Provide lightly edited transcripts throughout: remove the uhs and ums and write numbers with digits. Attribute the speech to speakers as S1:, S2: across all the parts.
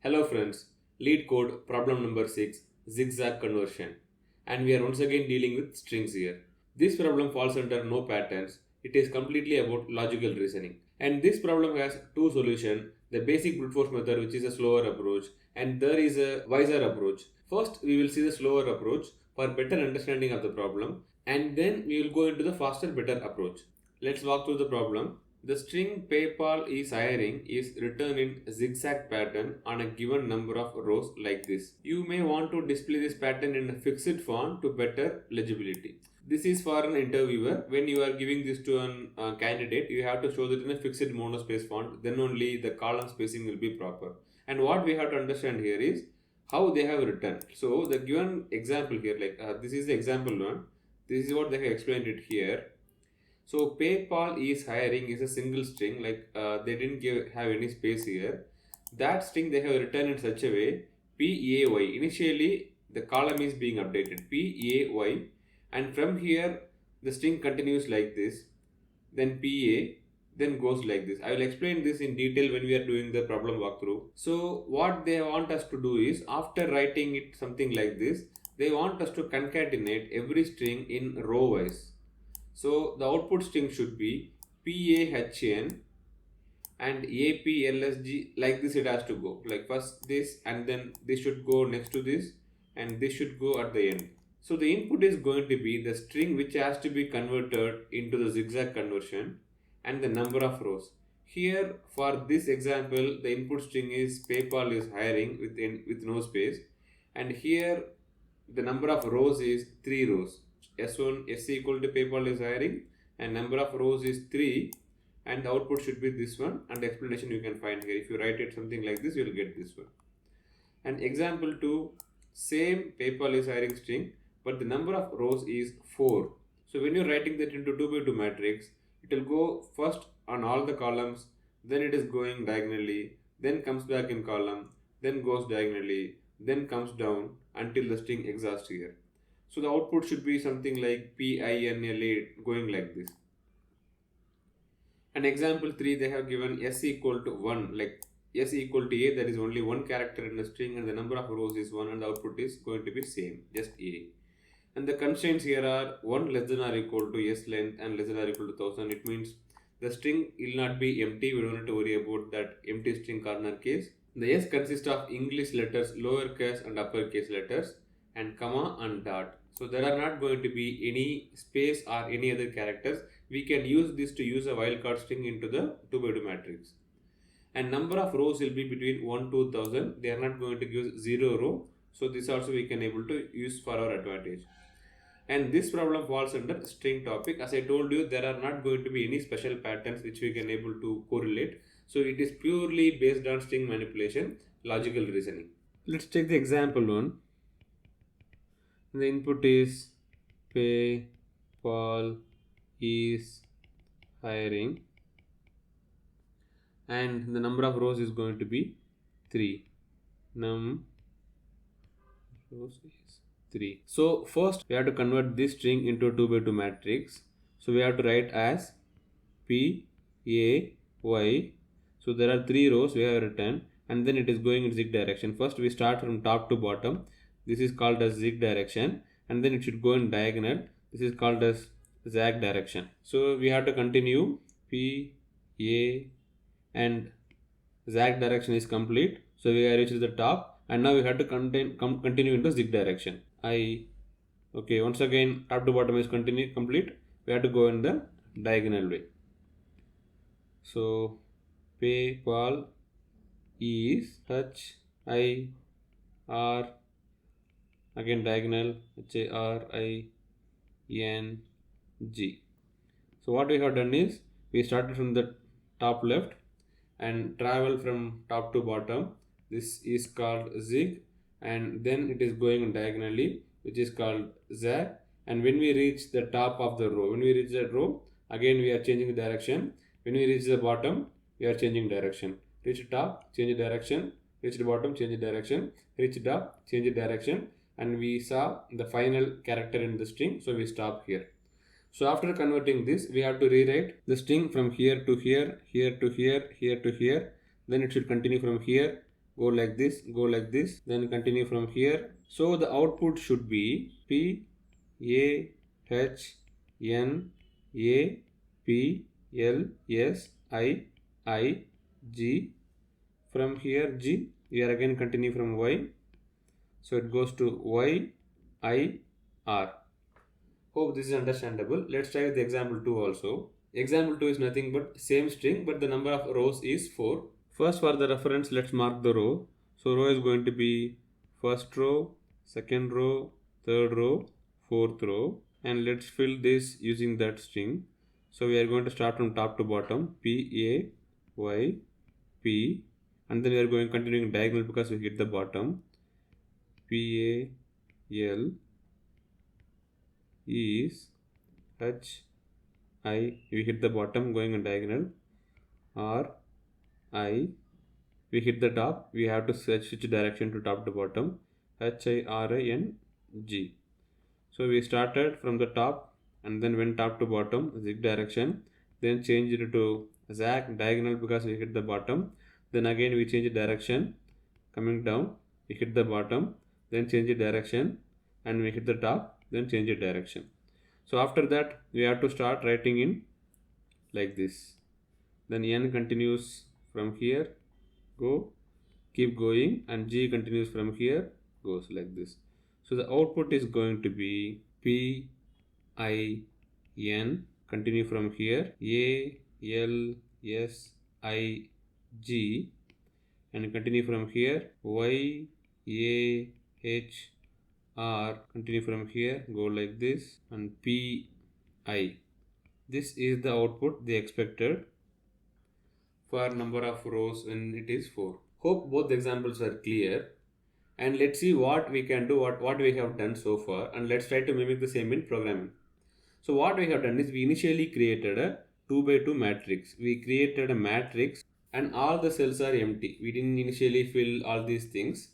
S1: Hello friends, Leetcode problem number 6, ZigZag Conversion, and we are once again dealing with strings here. This problem falls under no patterns. It is completely about logical reasoning. And this problem has two solutions, the basic brute force method, which is a slower approach, and there is a wiser approach. First we will see the slower approach for better understanding of the problem, and then we will go into the faster better approach. Let's walk through the problem. The string PayPal is hiring is written in zigzag pattern on a given number of rows like this. You may want to display this pattern in a fixed font to better legibility. This is for an interviewer. When you are giving this to a candidate, you have to show that in a fixed monospace font, then only the column spacing will be proper. And what we have to understand here is how they have written. So the given example here, this is the example one. This is what they have explained it here. So PayPal is hiring is a single string, they didn't have any space here. That string they have written in such a way, PAY. Initially the column is being updated, PAY, and from here the string continues like this, then PA, then goes like this. I will explain this in detail when we are doing the problem walkthrough. So what they want us to do is, after writing it something like this, they want us to concatenate every string in row wise. So the output string should be PAHN and APLSG, like this it has to go. Like first this, and then this should go next to this, and this should go at the end. So the input is going to be the string which has to be converted into the zigzag conversion and the number of rows. Here for this example, the input string is PayPal is hiring with no space, and here the number of rows is 3 rows. S1 SC equal to PayPal is hiring, and number of rows is 3, and the output should be this one, and the explanation you can find here. If you write it something like this, you will get this one. And example 2, same PayPal is hiring string, but the number of rows is 4. So when you're writing that into 2 by 2 matrix, it will go first on all the columns, then it is going diagonally, then comes back in column, then goes diagonally, then comes down until the string exhausts here. So the output should be something like PINLA, going like this. And example 3, they have given S equal to 1, like S equal to A, there is only one character in the string and the number of rows is 1, and the output is going to be same, just A. And the constraints here are 1 less than or equal to S length and less than or equal to 1000. It means the string will not be empty. We don't have to worry about that empty string corner case. The S consists of English letters, lowercase and uppercase letters, and comma and dot. So there are not going to be any space or any other characters. We can use this to use a wildcard string into the 2 by 2 matrix. And number of rows will be between 1 to 1000. They are not going to give 0 row. So this also we can able to use for our advantage. And this problem falls under string topic. As I told you, there are not going to be any special patterns which we can able to correlate. So it is purely based on string manipulation, logical reasoning. Let's take the example one. The input is PayPal is hiring, and the number of rows is going to be 3. Num rows is 3. So first we have to convert this string into a 2 by 2 matrix. So we have to write as PAY. So there are 3 rows we have written, and then it is going in zig direction. First we start from top to bottom. This is called as zig direction, and then it should go in diagonal. This is called as zag direction. So we have to continue P, A, and zag direction is complete. So we have reached the top, and now we have to continue into zig direction. Okay, once again top to bottom is complete. We have to go in the diagonal way. So PayPal is HIR, again diagonal, HARING. So what we have done is, we started from the top left and travel from top to bottom. This is called zig, and then it is going diagonally, which is called zag. And when we reach the top of the row, again we are changing the direction. When we reach the bottom, we are changing direction. Reach top, change direction. Reach the bottom, change direction. Reach top, change direction. And we saw the final character in the string, so we stop here. So after converting this, we have to rewrite the string from here to here, here to here, here to here. Then it should continue from here, go like this, go like this, then continue from here. So the output should be P A H N A P L S I G. From here G, we are again continue from Y, so it goes to Y I R. Hope this is understandable. Let's try with the example 2 also. Example 2 is nothing but same string, but the number of rows is 4. First, for the reference, let's mark the row. So row is going to be first row, second row, third row, fourth row, and let's fill this using that string. So we are going to start from top to bottom, P A Y P, and then we are going continuing diagonal because we hit the bottom. P A L is H I, we hit the bottom going on diagonal. R I, we hit the top, we have to switch direction to top to bottom. H I R I N G. So we started from the top and then went top to bottom, zig direction, then changed it to zag diagonal because we hit the bottom. Then again we change direction, coming down, we hit the bottom, then change direction, and we hit the top, then change direction. So after that we have to start writing in like this. Then N continues from here, go, keep going, and G continues from here, goes like this. So the output is going to be P I N, continue from here, A L S I G, and continue from here, Y A H R, continue from here, go like this, and P I. This is the output they expected for number of rows when it is 4. Hope both examples are clear, and let's see what we can do, what we have done so far, and let's try to mimic the same in programming. So what we have done is we initially created a 2 by 2 matrix. We created a matrix and all the cells are empty. We didn't initially fill all these things,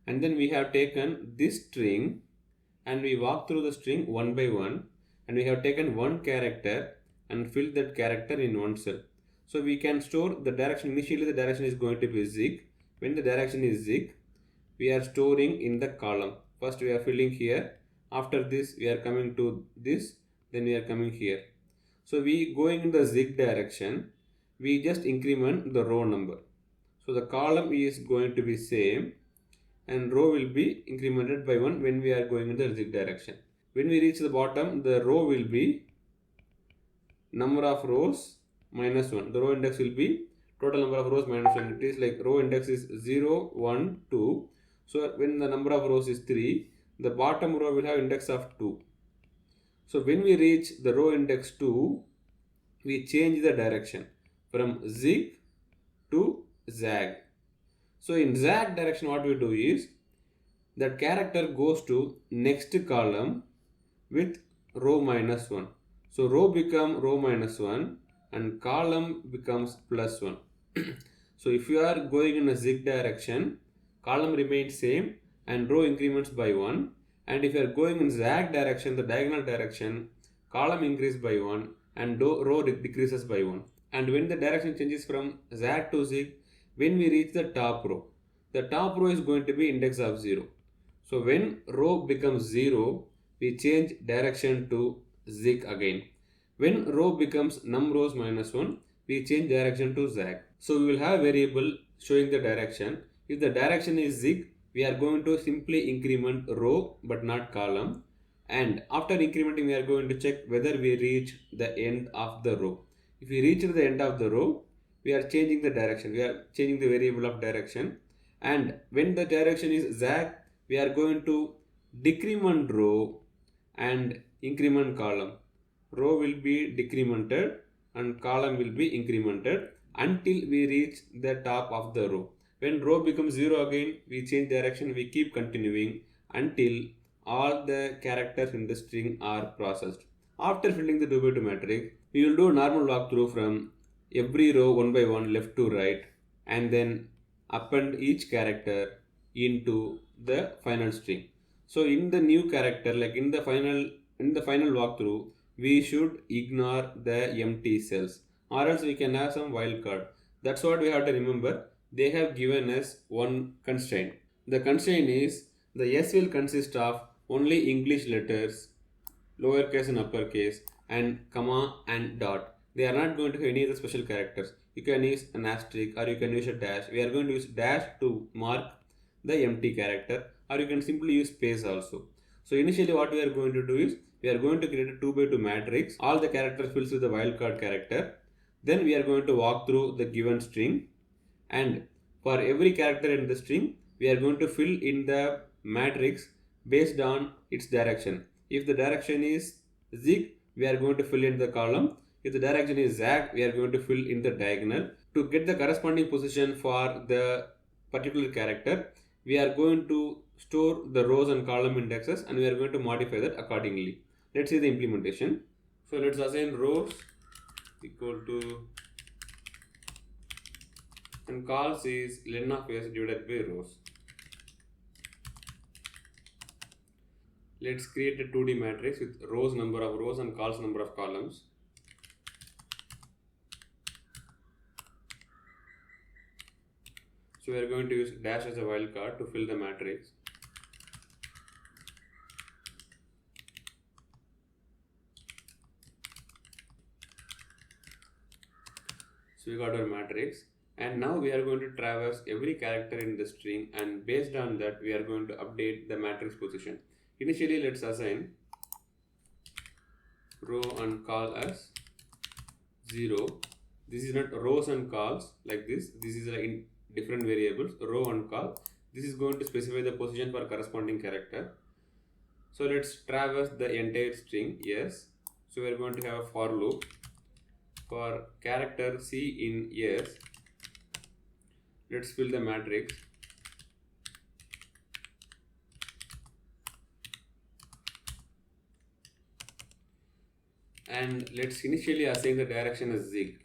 S1: and then we have taken this string and we walk through the string one by one, and we have taken one character and filled that character in one cell. So we can store the direction. Initially the direction is going to be zig. When the direction is zig, we are storing in the column. First we are filling here, after this we are coming to this, then we are coming here. So we going in the zig direction, we just increment the row number. So the column is going to be same and row will be incremented by 1 when we are going in the zig direction. When we reach the bottom, the row will be number of rows minus 1. The row index will be total number of rows minus 1. It is like row index is 0, 1, 2. So when the number of rows is 3, the bottom row will have index of 2. So when we reach the row index 2, we change the direction from zig to zag. So in zag direction, what we do is that character goes to next column with row minus 1. So row become row minus 1 and column becomes plus 1. So if you are going in a zig direction, column remains same and row increments by 1. And if you are going in zag direction, the diagonal direction, column increases by 1 and row decreases by 1. And when the direction changes from zag to zig, when we reach the top row is going to be index of 0. So when row becomes 0, we change direction to zig again. When row becomes num rows minus 1, we change direction to zag. So we will have a variable showing the direction. If the direction is zig, we are going to simply increment row but not column. And after incrementing, we are going to check whether we reach the end of the row. If we reach the end of the row, we are changing the direction. We are changing the variable of direction. And when the direction is zag, we are going to decrement row and increment column. Row will be decremented and column will be incremented until we reach the top of the row. When row becomes 0 again, we change direction, we keep continuing until all the characters in the string are processed. After filling the 2 by 2 matrix, we will do a normal walkthrough from every row one by one left to right, and then append each character into the final string. So in the new character, like in the final walkthrough, we should ignore the empty cells, or else we can have some wildcard. That's what we have to remember. they have given us one constraint. The constraint is the S will consist of only English letters, lowercase and uppercase, and comma and dot. They are not going to have any other special characters. You can use an asterisk or you can use a dash. We are going to use dash to mark the empty character, or you can simply use space also. So initially what we are going to do is we are going to create a 2 by 2 matrix. All the characters fills with the wildcard character. Then we are going to walk through the given string, and for every character in the string we are going to fill in the matrix based on its direction. If the direction is zig, we are going to fill in the column. If the direction is zag, we are going to fill in the diagonal. To get the corresponding position for the particular character, we are going to store the rows and column indexes, and we are going to modify that accordingly. Let's see the implementation. So let's assign rows equal to, and calls is len of s divided by rows. Let's create a 2D matrix with rows number of rows and calls number of columns. So we are going to use dash as a wildcard to fill the matrix. So we got our matrix, and now we are going to traverse every character in the string, and based on that we are going to update the matrix position. Initially let's assign row and call as 0. This is not rows and calls like this. This is in different variables, row and call. This is going to specify the position for corresponding character. So let's traverse the entire string. Yes. So we are going to have a for loop for character C in yes. Let's fill the matrix. And let's initially assign the direction as zig.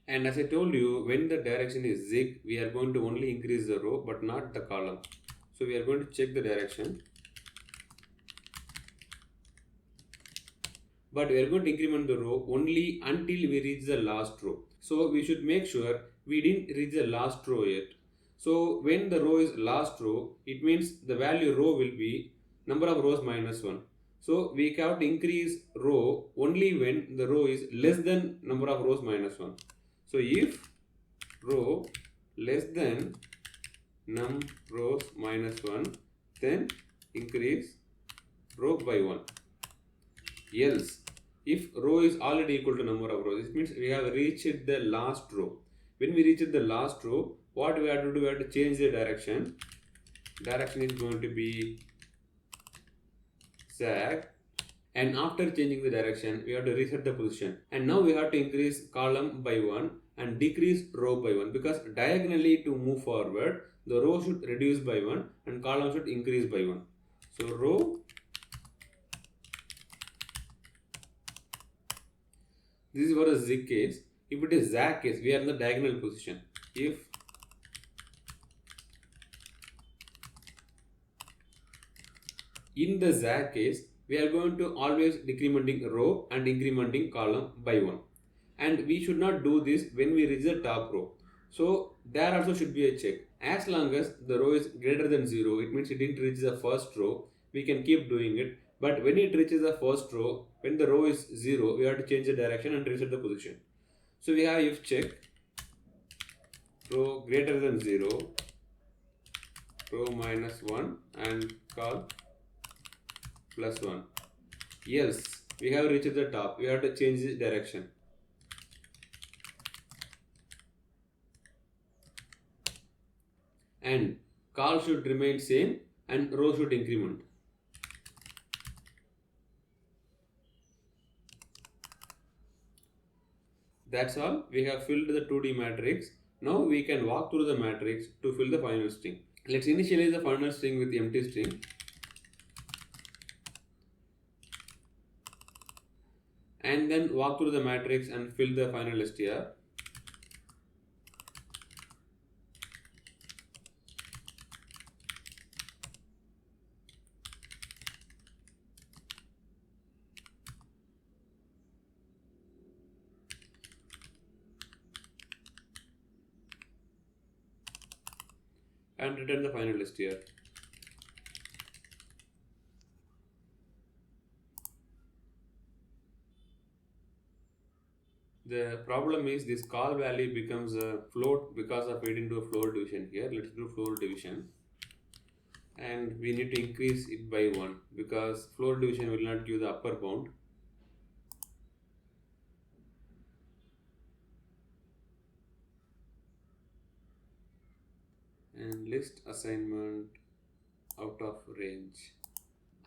S1: And as I told you, when the direction is zig, we are going to only increase the row but not the column. So we are going to check the direction, but we are going to increment the row only until we reach the last row. So we should make sure we didn't reach the last row yet. So when the row is last row, it means the value row will be number of rows minus 1. So we have to increase row only when the row is less than number of rows minus 1. So if row less than num rows minus 1, then increase row by 1. Else, if row is already equal to number of rows, it means we have reached the last row. When we reach the last row, what we have to do, we have to change the direction. Direction is going to be zag, and after changing the direction we have to reset the position, and now we have to increase column by 1 and decrease row by 1, because diagonally to move forward the row should reduce by 1 and column should increase by 1. So row, this is for a zig case. If it is zag case, we are in the diagonal position. If in the zag case, we are going to always decrementing row and incrementing column by 1, and we should not do this when we reach the top row. So there also should be a check. As long as the row is greater than 0, it means it didn't reach the first row, we can keep doing it. But when it reaches the first row, when the row is 0, we have to change the direction and reset the position. So we have if check row greater than 0, row minus 1 and call plus 1. Else, we have reached the top, we have to change the direction. And call should remain same and row should increment. That's all. We have filled the 2D matrix. Now we can walk through the matrix to fill the final string. Let's initialize the final string with empty string. And then walk through the matrix and fill the final str. and return the final list here. The problem is this call value becomes a float because of it into a floor division here. Let's do floor division, and we need to increase it by 1 because floor division will not give the upper bound. And list assignment out of range.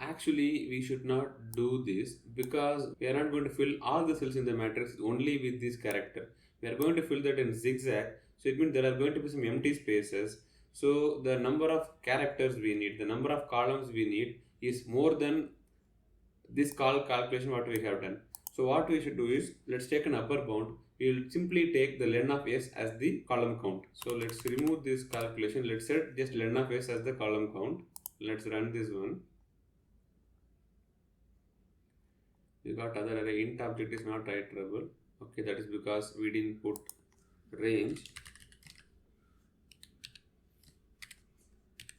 S1: Actually, we should not do this because we are not going to fill all the cells in the matrix only with this character. We are going to fill that in zigzag. So it means there are going to be some empty spaces. So the number of characters we need, the number of columns we need is more than this calculation what we have done. So what we should do is, let's take an upper bound. We will simply take the len of s as the column count. So let's remove this calculation. Let's set just len of s as the column count. Let's run this one. We got other array. Int object is not iterable. Okay, that is because we didn't put range.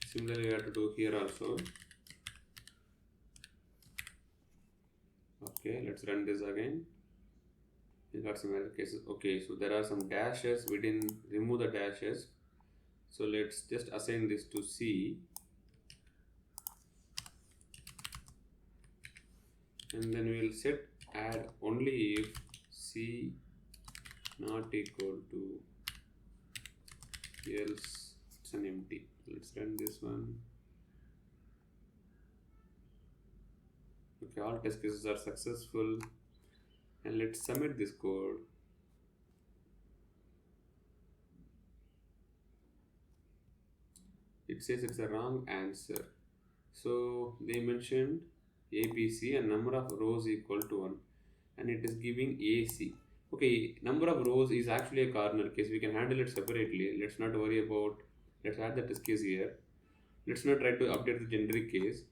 S1: Similarly, we have to do here also. Okay, let's run this again. We got some error cases. Okay, so there are some dashes. We didn't remove the dashes. So let's just assign this to C. And then we will set add only if C not equal to, else it's an empty. Let's run this one. Okay, all test cases are successful, and let's submit this code. It says it's a wrong answer. So they mentioned ABC and number of rows equal to 1, and it is giving AC. Okay, number of rows is actually a corner case. We can handle it separately. Let's not worry about, let's add the test case here. Let's not try to update the generic case.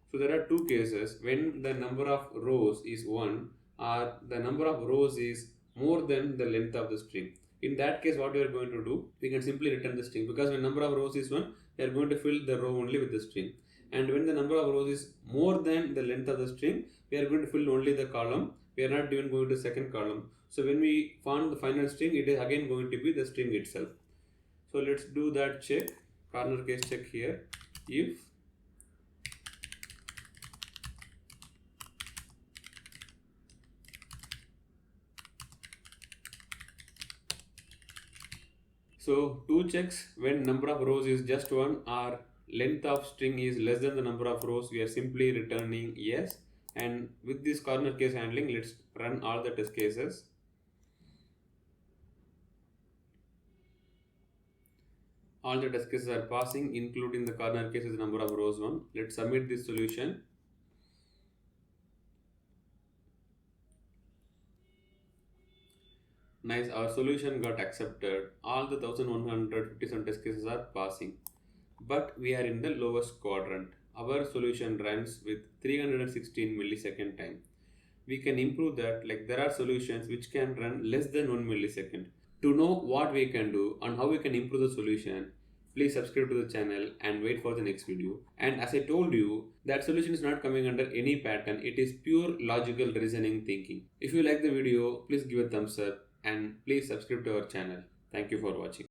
S1: So there are two cases when the number of rows is 1 or the number of rows is more than the length of the string. In that case, what we are going to do, we can simply return the string, because when number of rows is 1, we are going to fill the row only with the string. And when the number of rows is more than the length of the string, we are going to fill only the column. We are not even going to second column. So when we found the final string, it is again going to be the string itself. So let's do that check, corner case check here. If so two checks, when number of rows is just 1 or length of string is less than the number of rows, we are simply returning yes. And with this corner case handling, let's run all the test cases. All the test cases are passing, including the corner cases number of rows 1. Let's submit this solution. Nice, our solution got accepted. All the 1157 test cases are passing, but we are in the lowest quadrant. Our solution runs with 316 millisecond time. We can improve that. Like, there are solutions which can run less than 1 millisecond. To know what we can do and how we can improve the solution, please subscribe to the channel and wait for the next video. And as I told you, that solution is not coming under any pattern. It is pure logical reasoning thinking. If you like the video, please give a thumbs up and please subscribe to our channel. Thank you for watching.